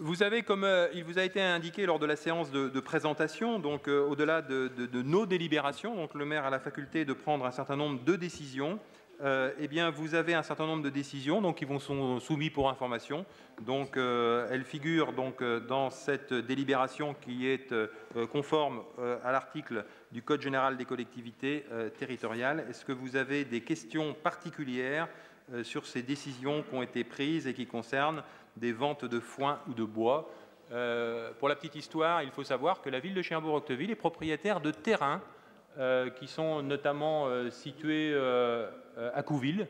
Vous avez, comme il vous a été indiqué lors de la séance de présentation, donc au-delà de nos délibérations, donc le maire a la faculté de prendre un certain nombre de décisions. Eh bien, vous avez un certain nombre de décisions donc, qui vous sont soumises pour information. Donc, elles figurent donc, dans cette délibération qui est conforme à l'article du Code général des collectivités territoriales. Est-ce que vous avez des questions particulières sur ces décisions qui ont été prises et qui concernent des ventes de foin ou de bois? Pour la petite histoire, il faut savoir que la ville de Cherbourg-Octeville est propriétaire de terrains qui sont notamment situés à Couville,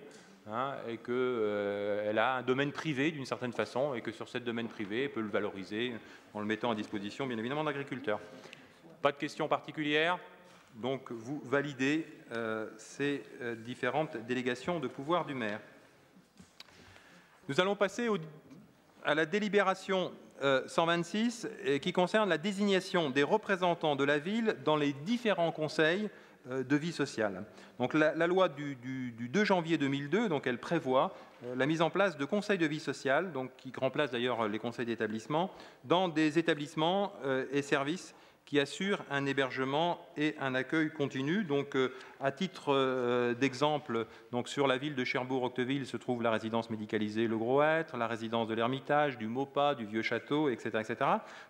hein, et qu'elle a un domaine privé d'une certaine façon, et que sur ce domaine privé, elle peut le valoriser en le mettant à disposition, bien évidemment, d'agriculteurs. Pas de questions particulières, donc vous validez ces différentes délégations de pouvoir du maire. Nous allons passer à la délibération 126 qui concerne la désignation des représentants de la ville dans les différents conseils de vie sociale. Donc, la loi du 2 janvier 2002, donc, elle prévoit la mise en place de conseils de vie sociale, donc, qui remplacent d'ailleurs les conseils d'établissement, dans des établissements et services qui assurent un hébergement et un accueil continu. Donc, à titre d'exemple, sur la ville de Cherbourg-Octeville se trouve la résidence médicalisée Le Gros-Hêtre, la résidence de l'Ermitage, du Maupas, du Vieux Château, etc., etc.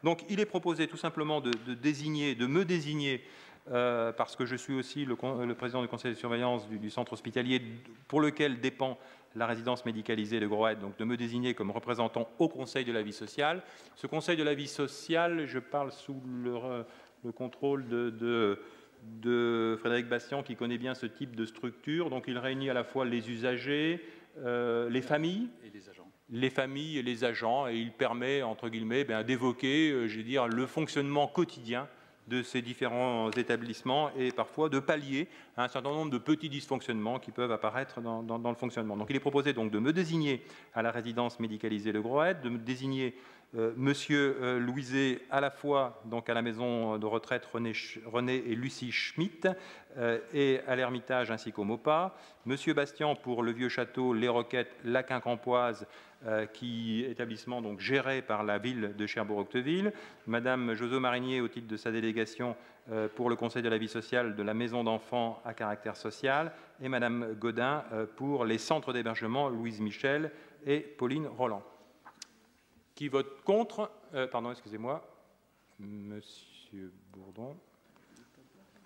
Donc, il est proposé tout simplement de me désigner, parce que je suis aussi le président du conseil de surveillance du centre hospitalier pour lequel dépend la résidence médicalisée de Gros-Hêtre, donc de me désigner comme représentant au Conseil de la vie sociale. Ce Conseil de la vie sociale, je parle sous le contrôle de Frédéric Bastian, qui connaît bien ce type de structure. Donc il réunit à la fois les usagers, les familles et les agents. Les familles et les agents, et il permet, entre guillemets, d'évoquer, je veux dire, le fonctionnement quotidien de ces différents établissements et parfois de pallier un certain nombre de petits dysfonctionnements qui peuvent apparaître dans le fonctionnement. Donc il est proposé donc de me désigner à la résidence médicalisée Le Gros-Hêtre, de me désigner Monsieur Louiset à la fois donc à la maison de retraite René et Lucie Schmitt et à l'Ermitage ainsi qu'au Maupas, Monsieur Bastian pour le Vieux Château, les Roquettes, la Quincampoise, qui est établissement donc géré par la ville de Cherbourg-Octeville, Madame Joso Marinier au titre de sa délégation pour le Conseil de la vie sociale de la maison d'enfants à caractère social, et Madame Godin pour les centres d'hébergement Louise Michel et Pauline Roland. Qui vote contre pardon, excusez-moi, Monsieur Bourdon.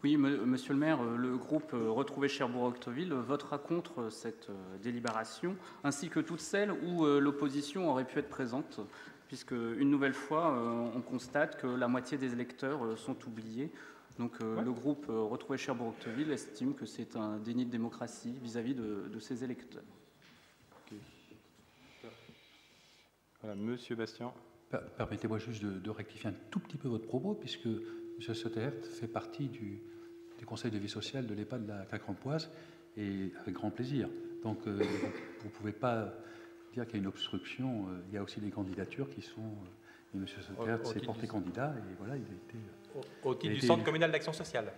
Oui, Monsieur le maire, le groupe Retrouver Cherbourg-Octeville votera contre cette délibération, ainsi que toutes celles où l'opposition aurait pu être présente, puisque une nouvelle fois, on constate que la moitié des électeurs sont oubliés. Donc le groupe Retrouver Cherbourg-Octeville estime que c'est un déni de démocratie vis-à-vis de ses électeurs. Okay. Voilà, Monsieur Bastien. Permettez-moi juste de rectifier un tout petit peu votre propos, puisque M. Soter fait partie du Conseil de vie sociale de l'EHPAD de la Quincampoise, et avec grand plaisir. Donc, vous ne pouvez pas dire qu'il y a une obstruction. Il y a aussi des candidatures qui sont... et M. Soter s'est porté candidat, et voilà, il a été... Au titre du Centre communal d'action sociale.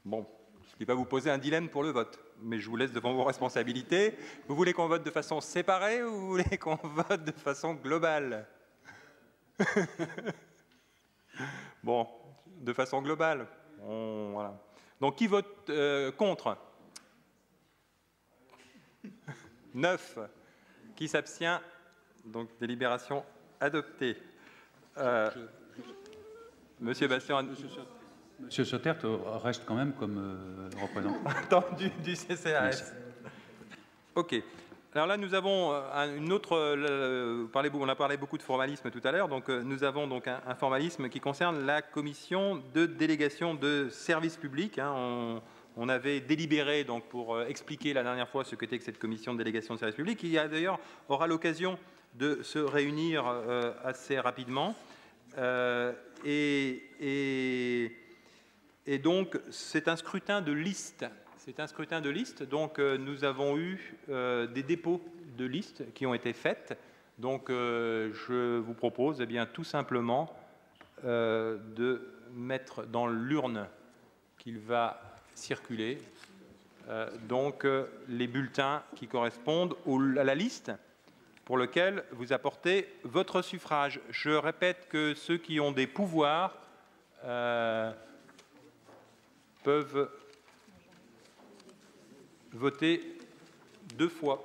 Bon, je ne vais pas vous poser un dilemme pour le vote, mais je vous laisse devant vos responsabilités. Vous voulez qu'on vote de façon séparée ou vous voulez qu'on vote de façon globale? Bon, de façon globale. Voilà. Donc, qui vote contre? 9. Qui s'abstient? Donc, délibération adoptée. Monsieur Bastien... Monsieur Soter reste quand même comme représentant du CCAS. OK. Alors là, nous avons une autre... on a parlé beaucoup de formalisme tout à l'heure, donc nous avons donc un formalisme qui concerne la commission de délégation de services publics. Hein. On avait délibéré donc, pour expliquer la dernière fois ce qu'était que cette commission de délégation de services publics, qui d'ailleurs aura l'occasion de se réunir assez rapidement. Et donc, c'est un scrutin de liste. C'est un scrutin de liste. Donc, nous avons eu des dépôts de listes qui ont été faites. Donc, je vous propose eh bien, tout simplement de mettre dans l'urne qu'il va circuler donc les bulletins qui correspondent à la liste pour lequel vous apportez votre suffrage. Je répète que ceux qui ont des pouvoirs peuvent voter 2 fois.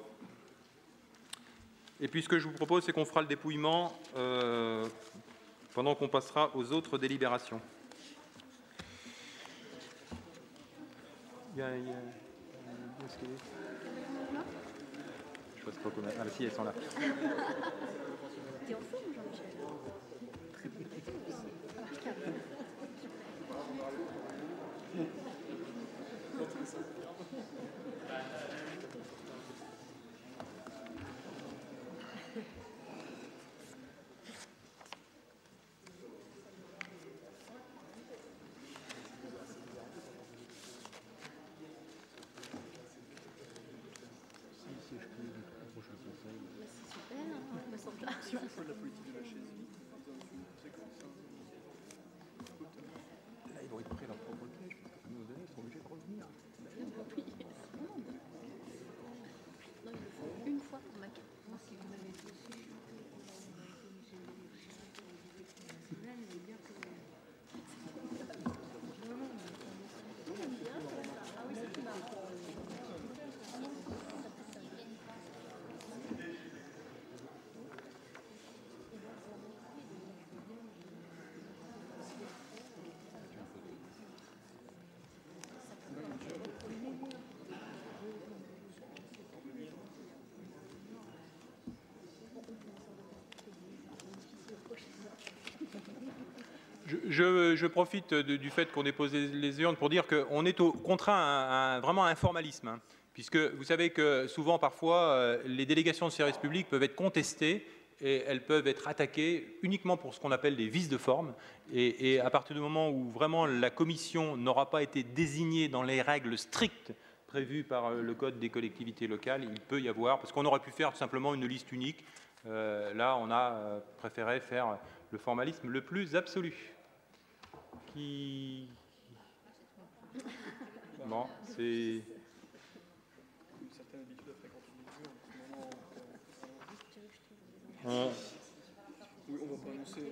Et puis ce que je vous propose, c'est qu'on fera le dépouillement pendant qu'on passera aux autres délibérations. Je ne sais pas comment. Ah, si, elles sont là. T'es en forme, Jean-Michel? Si on fait de la politique de la chaise vide, là, ils vont être prêts leur propre piège, parce que nous donner, ils sont obligés de revenir. Non, il le faut une fois pour Mac. Moi, si vous m'avez dit aussi, Je profite du fait qu'on ait posé les urnes pour dire qu'on est contraint à vraiment un formalisme, hein, puisque vous savez que souvent, parfois, les délégations de service public peuvent être contestées et elles peuvent être attaquées uniquement pour ce qu'on appelle des vices de forme. Et à partir du moment où vraiment la commission n'aura pas été désignée dans les règles strictes prévues par le Code des collectivités locales, il peut y avoir, parce qu'on aurait pu faire tout simplement une liste unique. Là, on a préféré faire le formalisme le plus absolu. Bon, c'est... une certaine habitude à fréquenter les urnes. Oui, on va pas annoncer.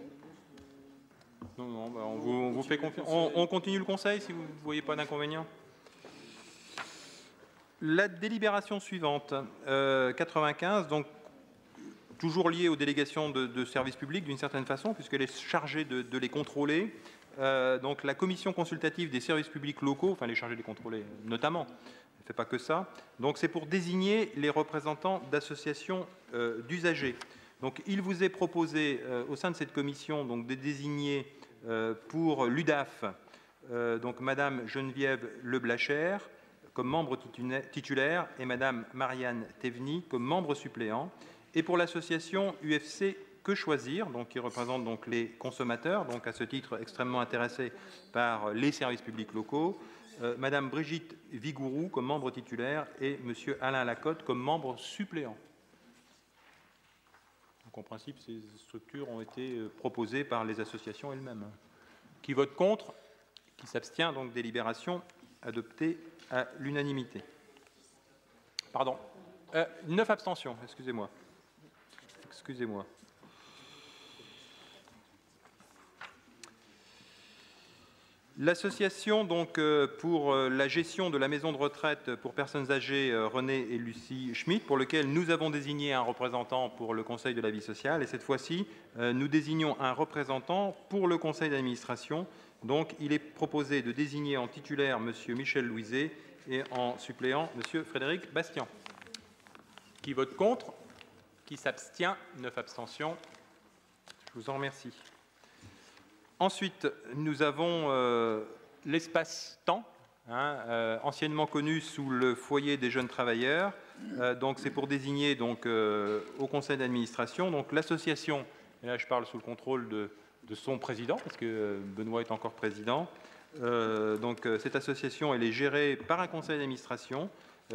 Non, bah on vous fait confiance. On continue le conseil si vous ne voyez pas d'inconvénient. La délibération suivante, 95, donc toujours liée aux délégations de services publics d'une certaine façon, puisqu'elle est chargée de les contrôler. Donc la commission consultative des services publics locaux, enfin elle est chargée de les contrôler notamment, elle ne fait pas que ça. Donc c'est pour désigner les représentants d'associations d'usagers. Donc il vous est proposé au sein de cette commission donc, de désigner pour l'UDAF donc Madame Geneviève Leblachère comme membre titulaire et Madame Marianne Théveny comme membre suppléant. Et pour l'association UFC Que Choisir, donc, qui représente donc, les consommateurs, donc à ce titre extrêmement intéressés par les services publics locaux, Madame Brigitte Vigourou comme membre titulaire et Monsieur Alain Lacotte comme membre suppléant. Donc en principe, ces structures ont été proposées par les associations elles-mêmes. Qui vote contre? Qui s'abstient? Donc délibération adoptée à l'unanimité. Pardon. 9 abstentions, excusez-moi. Excusez-moi. L'association donc pour la gestion de la maison de retraite pour personnes âgées René et Lucie Schmitt, pour lequel nous avons désigné un représentant pour le Conseil de la vie sociale, et cette fois-ci nous désignons un représentant pour le Conseil d'administration. Donc il est proposé de désigner en titulaire M. Michel Louiset et en suppléant M. Frédéric Bastian. Qui vote contre? Qui s'abstient? 9 abstentions. Je vous en remercie. Ensuite, nous avons l'espace-temps, anciennement connu sous le foyer des jeunes travailleurs. Donc, c'est pour désigner donc, au conseil d'administration donc l'association, et là je parle sous le contrôle de son président, parce que Benoît est encore président. Donc, cette association, elle est gérée par un conseil d'administration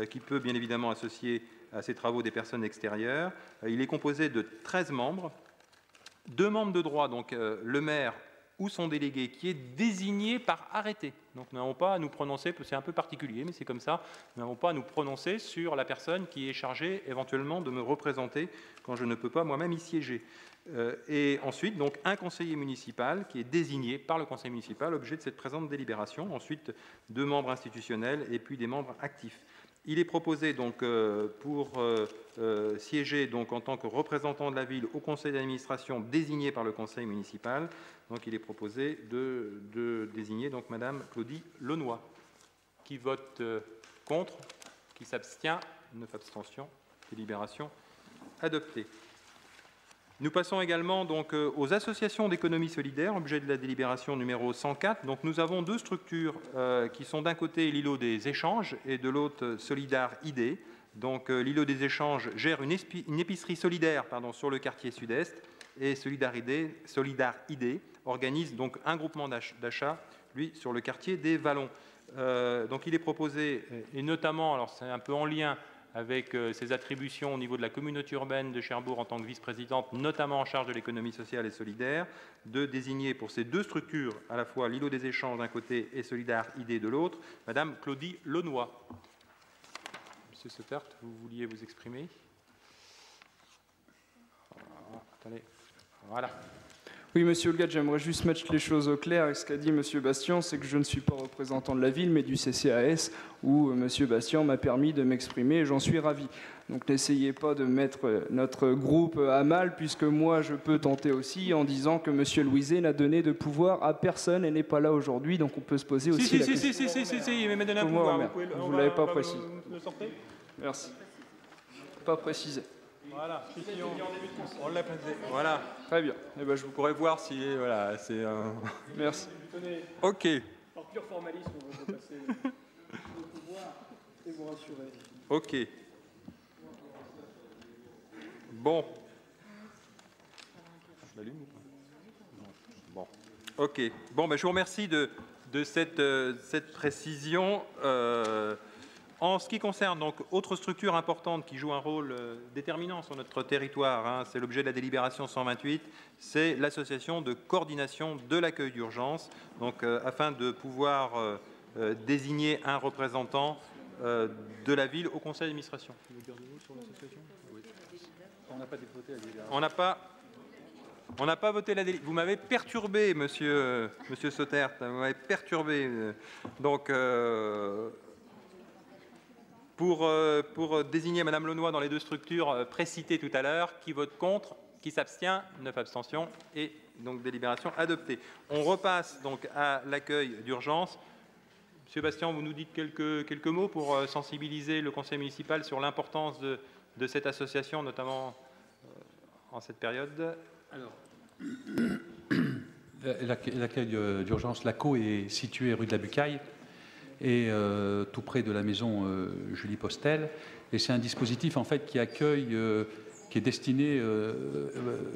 qui peut bien évidemment associer à ces travaux des personnes extérieures. Il est composé de 13 membres, 2 membres de droit, donc le maire ou son délégué, qui est désigné par arrêté. Donc nous n'avons pas à nous prononcer, c'est un peu particulier, mais c'est comme ça, nous n'avons pas à nous prononcer sur la personne qui est chargée éventuellement de me représenter quand je ne peux pas moi-même y siéger. Et ensuite, donc, un conseiller municipal qui est désigné par le conseil municipal, objet de cette présente délibération. Ensuite, 2 membres institutionnels et puis des membres actifs. Il est proposé donc pour siéger donc en tant que représentant de la ville au conseil d'administration désigné par le conseil municipal. Donc il est proposé de désigner donc Madame Claudie Launois. Qui vote contre, qui s'abstient, 9 abstentions, délibération adoptée. Nous passons également donc aux associations d'économie solidaire, objet de la délibération numéro 104. Donc nous avons 2 structures qui sont d'un côté l'îlot des échanges et de l'autre Solidar ID. Donc l'îlot des échanges gère une épicerie solidaire sur le quartier sud-est et Solidar ID organise donc un groupement d'achat, lui, sur le quartier des Vallons. Donc il est proposé, et notamment, alors c'est un peu en lien avec ses attributions au niveau de la communauté urbaine de Cherbourg en tant que vice-présidente, notamment en charge de l'économie sociale et solidaire, de désigner pour ces 2 structures, à la fois l'îlot des échanges d'un côté et Solidar ID de l'autre, Madame Claudie Launois. Monsieur Soetert, vous vouliez vous exprimer? Attendez, voilà. Oui, Monsieur Holgat, j'aimerais juste mettre les choses au clair. Et ce qu'a dit Monsieur Bastien, c'est que je ne suis pas représentant de la ville, mais du CCAS, où Monsieur Bastien m'a permis de m'exprimer et j'en suis ravi. Donc n'essayez pas de mettre notre groupe à mal, puisque moi je peux tenter aussi en disant que Monsieur Louiset n'a donné de pouvoir à personne et n'est pas là aujourd'hui, donc on peut se poser aussi la question. Si, il m'a donné un pouvoir. Vous ne l'avez pas précisé. Merci. Pas précisé. Voilà, on l'a précisé. Voilà. Très bien. Eh ben, je vous pourrais voir si voilà, c'est Merci. Ok. Par pur formalisme, on va passer le pouvoir et vous rassurer. Ok. Bon. Je l'allume ou pas? Bon. Ok. Bon, ben, je vous remercie de cette précision. En ce qui concerne donc autre structure importante qui joue un rôle déterminant sur notre territoire, c'est l'objet de la délibération 128, c'est l'association de coordination de l'accueil d'urgence, donc afin de pouvoir désigner un représentant de la ville au conseil d'administration. On n'a pas voté la délibération. On n'a pas voté la délibération. Vous m'avez perturbé, monsieur Soetert, vous m'avez perturbé. Donc pour désigner Madame Launois dans les 2 structures précitées tout à l'heure, qui vote contre, qui s'abstient, 9 abstentions et donc délibération adoptée. On repasse donc à l'accueil d'urgence. Monsieur Bastien, vous nous dites quelques mots pour sensibiliser le conseil municipal sur l'importance de cette association, notamment en cette période. Alors, l'accueil d'urgence, l'ACO, est situé rue de la Bucaille, et tout près de la maison Julie Postel. Et c'est un dispositif en fait qui accueille, qui est destiné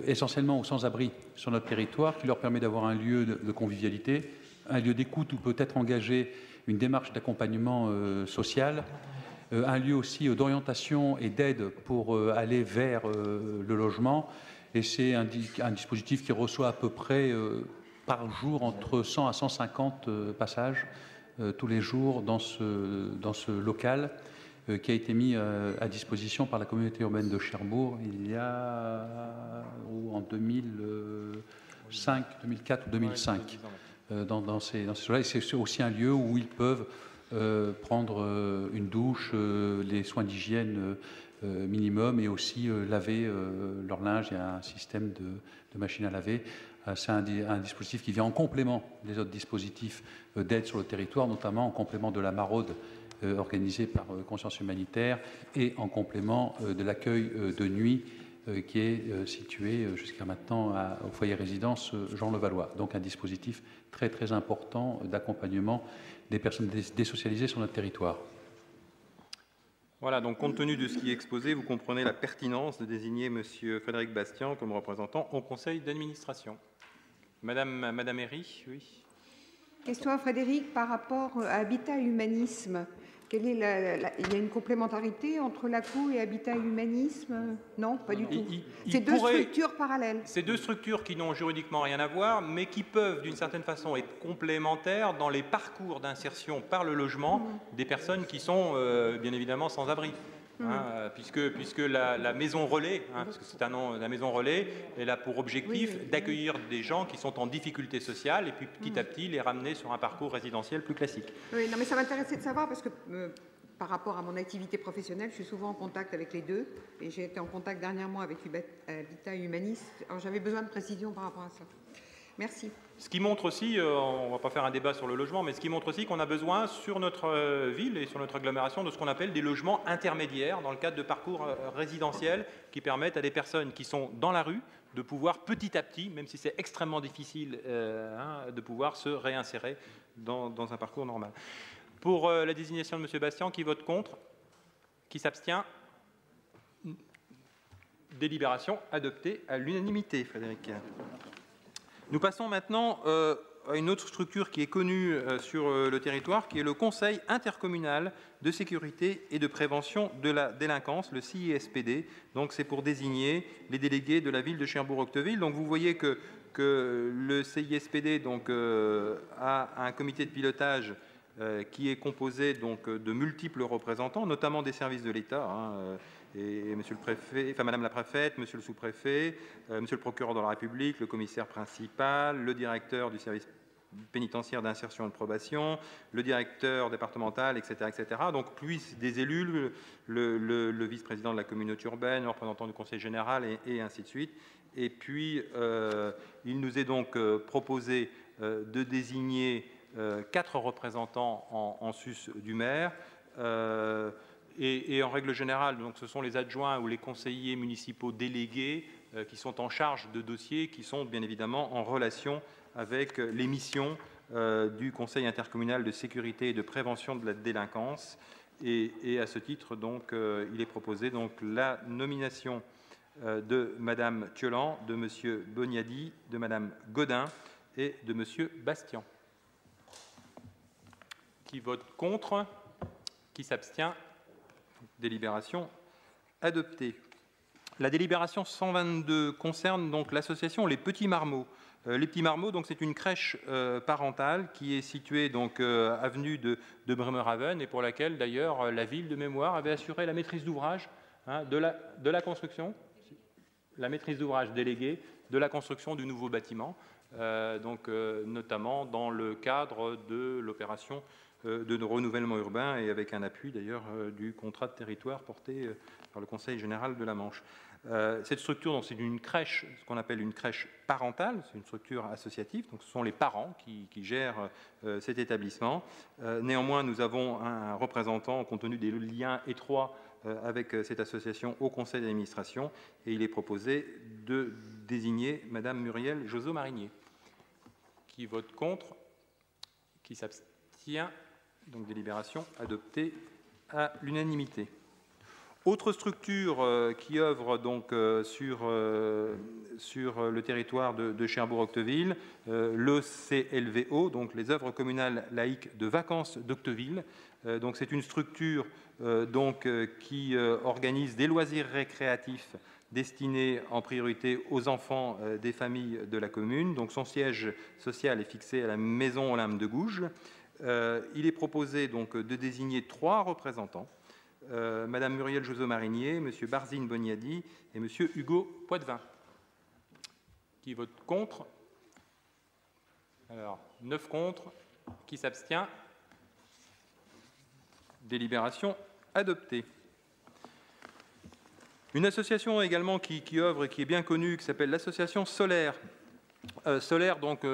essentiellement aux sans-abri sur notre territoire, qui leur permet d'avoir un lieu de convivialité, un lieu d'écoute où peut être engagée une démarche d'accompagnement social, un lieu aussi d'orientation et d'aide pour aller vers le logement. Et c'est un dispositif qui reçoit à peu près par jour entre 100 à 150 passages tous les jours dans ce local qui a été mis à disposition par la communauté urbaine de Cherbourg il y a en 2005, 2004 ou 2005. Dans ces là, c'est aussi un lieu où ils peuvent prendre une douche, les soins d'hygiène minimum et aussi laver leur linge. Il y a un système de machine à laver. C'est un dispositif qui vient en complément des autres dispositifs d'aide sur le territoire, notamment en complément de la maraude organisée par Conscience Humanitaire et en complément de l'accueil de nuit qui est situé jusqu'à maintenant au foyer résidence Jean Levallois. Donc un dispositif très très important d'accompagnement des personnes désocialisées sur notre territoire. Voilà, donc compte tenu de ce qui est exposé, vous comprenez la pertinence de désigner M. Frédéric Bastien comme représentant au conseil d'administration. Madame Herry, oui. Question à Frédéric par rapport à Habitat Humanisme. Il y a une complémentarité entre l'ACO et Habitat et Humanisme? Non, pas du tout. C'est deux structures parallèles. C'est deux structures qui n'ont juridiquement rien à voir, mais qui peuvent d'une certaine façon être complémentaires dans les parcours d'insertion par le logement des personnes qui sont bien évidemment sans abri. Puisque la maison relais, parce que c'est un nom, la maison relais, elle a pour objectif d'accueillir des gens qui sont en difficulté sociale et puis petit à petit les ramener sur un parcours résidentiel plus classique. Oui, non, mais ça m'intéressait de savoir parce que par rapport à mon activité professionnelle, je suis souvent en contact avec les deux et j'ai été en contact dernièrement avec Habitat Humaniste. Alors j'avais besoin de précision par rapport à ça. Merci. Ce qui montre aussi, on ne va pas faire un débat sur le logement, mais ce qui montre aussi qu'on a besoin sur notre ville et sur notre agglomération de ce qu'on appelle des logements intermédiaires dans le cadre de parcours résidentiels qui permettent à des personnes qui sont dans la rue de pouvoir petit à petit, même si c'est extrêmement difficile, de pouvoir se réinsérer dans un parcours normal. Pour la désignation de M. Bastien, qui vote contre? Qui s'abstient? Délibération adoptée à l'unanimité, Frédéric. Nous passons maintenant à une autre structure qui est connue sur le territoire, qui est le Conseil intercommunal de sécurité et de prévention de la délinquance, le CISPD. Donc c'est pour désigner les délégués de la ville de Cherbourg-Octeville. Donc vous voyez que le CISPD donc, a un comité de pilotage qui est composé donc, de multiples représentants, notamment des services de l'État, et monsieur le préfet, enfin madame la préfète, monsieur le sous-préfet, monsieur le procureur de la République, le commissaire principal, le directeur du service pénitentiaire d'insertion et de probation, le directeur départemental, etc., etc. Donc plus des élus, le vice-président de la communauté urbaine, le représentant du conseil général, et ainsi de suite. Et puis il nous est donc proposé de désigner 4 représentants en sus du maire. Et en règle générale, donc, ce sont les adjoints ou les conseillers municipaux délégués qui sont en charge de dossiers qui sont bien évidemment en relation avec les missions du Conseil intercommunal de sécurité et de prévention de la délinquance. Et à ce titre, donc, il est proposé donc, la nomination de Madame Thiolan, de Monsieur Boniadi, de Madame Godin et de Monsieur Bastien. Qui vote contre? Qui s'abstient? Délibération adoptée. La délibération 122 concerne donc l'association Les Petits Marmots. Les Petits Marmots, donc c'est une crèche parentale qui est située donc avenue de Bremerhaven et pour laquelle d'ailleurs la ville de mémoire avait assuré la maîtrise d'ouvrage de la construction, la maîtrise d'ouvrage déléguée de la construction du nouveau bâtiment, notamment dans le cadre de l'opération de renouvellement urbain et avec un appui d'ailleurs du contrat de territoire porté par le Conseil général de la Manche. Cette structure, c'est une crèche, ce qu'on appelle une crèche parentale, c'est une structure associative, donc ce sont les parents qui gèrent cet établissement. Néanmoins, nous avons un représentant, compte tenu des liens étroits avec cette association au conseil d'administration, et il est proposé de désigner Madame Muriel Joseau-Marinier. Qui vote contre? Qui s'abstient? Donc délibération adoptée à l'unanimité. Autre structure qui œuvre donc sur le territoire de Cherbourg-Octeville, le CLVO, donc les œuvres communales laïques de vacances d'Octeville. Donc c'est une structure qui organise des loisirs récréatifs destinés en priorité aux enfants des familles de la commune. Donc son siège social est fixé à la maison Olympe de Gouges. Il est proposé donc de désigner 3 représentants, Madame Muriel Joseau-Marinier, Monsieur Barzine Boniadi et Monsieur Hugo Poitvin. Qui vote contre? Alors, 9 contre. Qui s'abstient? Délibération adoptée. Une association également qui œuvre et qui est bien connue, qui s'appelle l'association Solaire. Solaire, donc,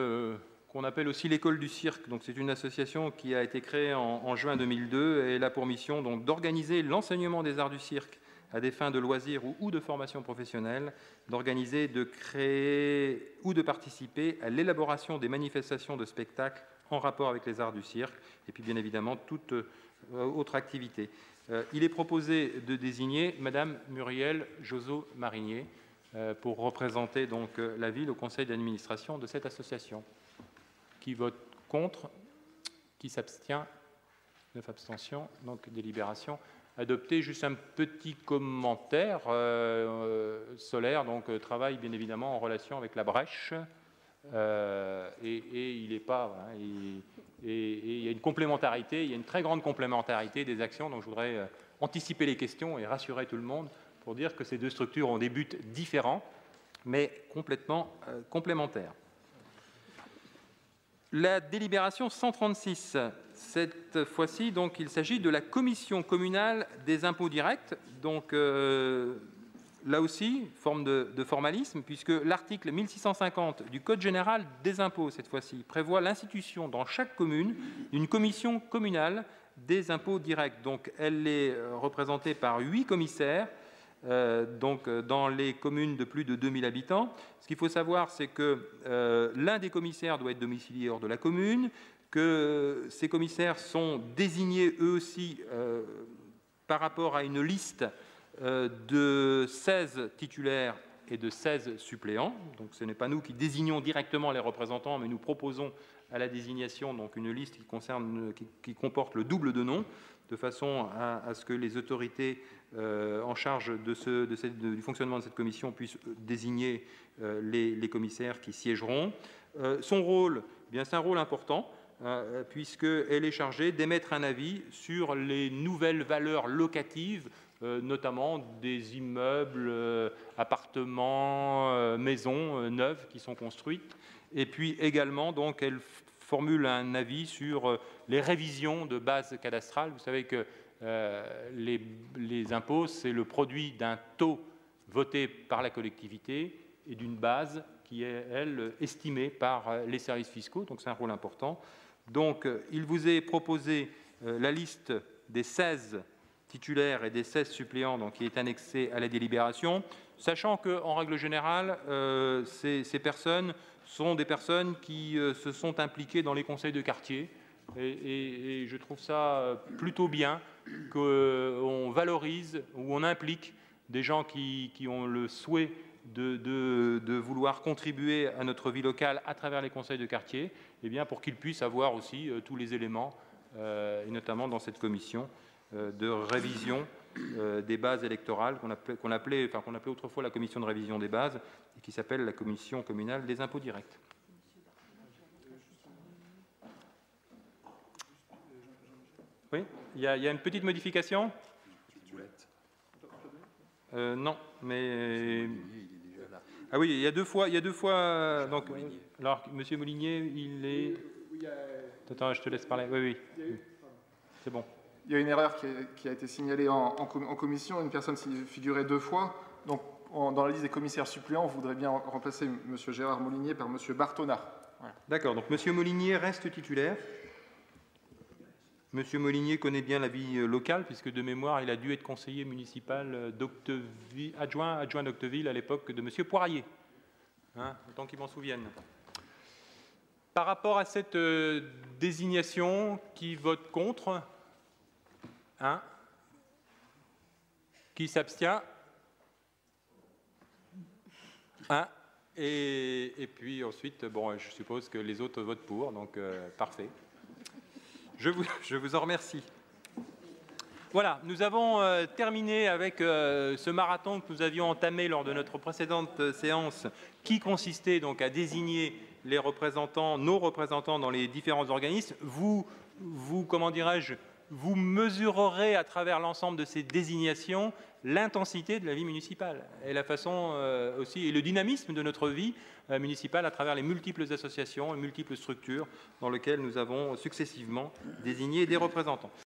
qu'on appelle aussi l'école du cirque. Donc, c'est une association qui a été créée en juin 2002 et elle a pour mission donc, d'organiser l'enseignement des arts du cirque à des fins de loisirs ou de formation professionnelle, d'organiser, de créer ou de participer à l'élaboration des manifestations de spectacles en rapport avec les arts du cirque et puis bien évidemment toute autre activité. Il est proposé de désigner Madame Muriel Joseau-Marinier pour représenter donc la ville au conseil d'administration de cette association. Qui vote contre? Qui s'abstient? 9 abstentions, donc délibération adoptée. Juste un petit commentaire solaire, donc travaille bien évidemment en relation avec la Brèche, et il n'est pas... Voilà, et il y a une complémentarité, il y a une très grande complémentarité des actions, donc je voudrais anticiper les questions et rassurer tout le monde pour dire que ces deux structures ont des buts différents, mais complètement complémentaires. La délibération 136, cette fois-ci, donc, il s'agit de la commission communale des impôts directs. Donc, là aussi, forme de formalisme, puisque l'article 1650 du Code général des impôts, cette fois-ci, prévoit l'institution dans chaque commune d'une commission communale des impôts directs. Donc, elle est représentée par 8 commissaires, dans les communes de plus de 2000 habitants. Ce qu'il faut savoir, c'est que l'un des commissaires doit être domicilié hors de la commune, que ces commissaires sont désignés eux aussi par rapport à une liste de 16 titulaires et de 16 suppléants. Donc ce n'est pas nous qui désignons directement les représentants, mais nous proposons à la désignation donc une liste qui comporte le double de noms, de façon à ce que les autorités en charge du fonctionnement de cette commission puissent désigner les commissaires qui siégeront. Son rôle, c'est un rôle important, puisqu'elle est chargée d'émettre un avis sur les nouvelles valeurs locatives, notamment des immeubles, appartements, maisons neuves qui sont construites. Et puis également, donc, elle formule un avis sur les révisions de base cadastrale. Vous savez que les impôts, c'est le produit d'un taux voté par la collectivité et d'une base qui est, elle, estimée par les services fiscaux. Donc c'est un rôle important. Donc il vous est proposé la liste des 16 titulaires et des 16 suppléants, donc, qui est annexée à la délibération, sachant qu'en règle générale, ces personnes sont des personnes qui se sont impliquées dans les conseils de quartier. Et je trouve ça plutôt bien qu'on valorise ou on implique des gens qui ont le souhait de vouloir contribuer à notre vie locale à travers les conseils de quartier, et bien pour qu'ils puissent avoir aussi tous les éléments, et notamment dans cette commission de révision des bases électorales qu'on appelait autrefois la commission de révision des bases et qui s'appelle la commission communale des impôts directs. Oui, il y a une petite modification. Non, mais ah oui, il y a deux fois. Donc, alors, Monsieur Molinier, il est. Attends, je te laisse parler. Oui, c'est bon. Il y a une erreur qui a été signalée en commission. Une personne figurait 2 fois. Donc, dans la liste des commissaires suppléants, on voudrait bien remplacer M. Gérard Molinier par M. Bartonard. Voilà. D'accord. Donc, M. Molinier reste titulaire. Monsieur Molinier connaît bien la vie locale, puisque de mémoire, il a dû être conseiller municipal adjoint d'Octeville à l'époque de Monsieur Poirier. Autant qu'il m'en souvienne. Par rapport à cette désignation, qui vote contre? Qui s'abstient? Et puis ensuite, bon, je suppose que les autres votent pour, donc parfait. Je vous en remercie. Voilà, nous avons terminé avec ce marathon que nous avions entamé lors de notre précédente séance, qui consistait donc à désigner les représentants, nos représentants dans les différents organismes. Vous mesurerez à travers l'ensemble de ces désignations l'intensité de la vie municipale et la façon aussi et le dynamisme de notre vie municipale à travers les multiples associations et multiples structures dans lesquelles nous avons successivement désigné des représentants.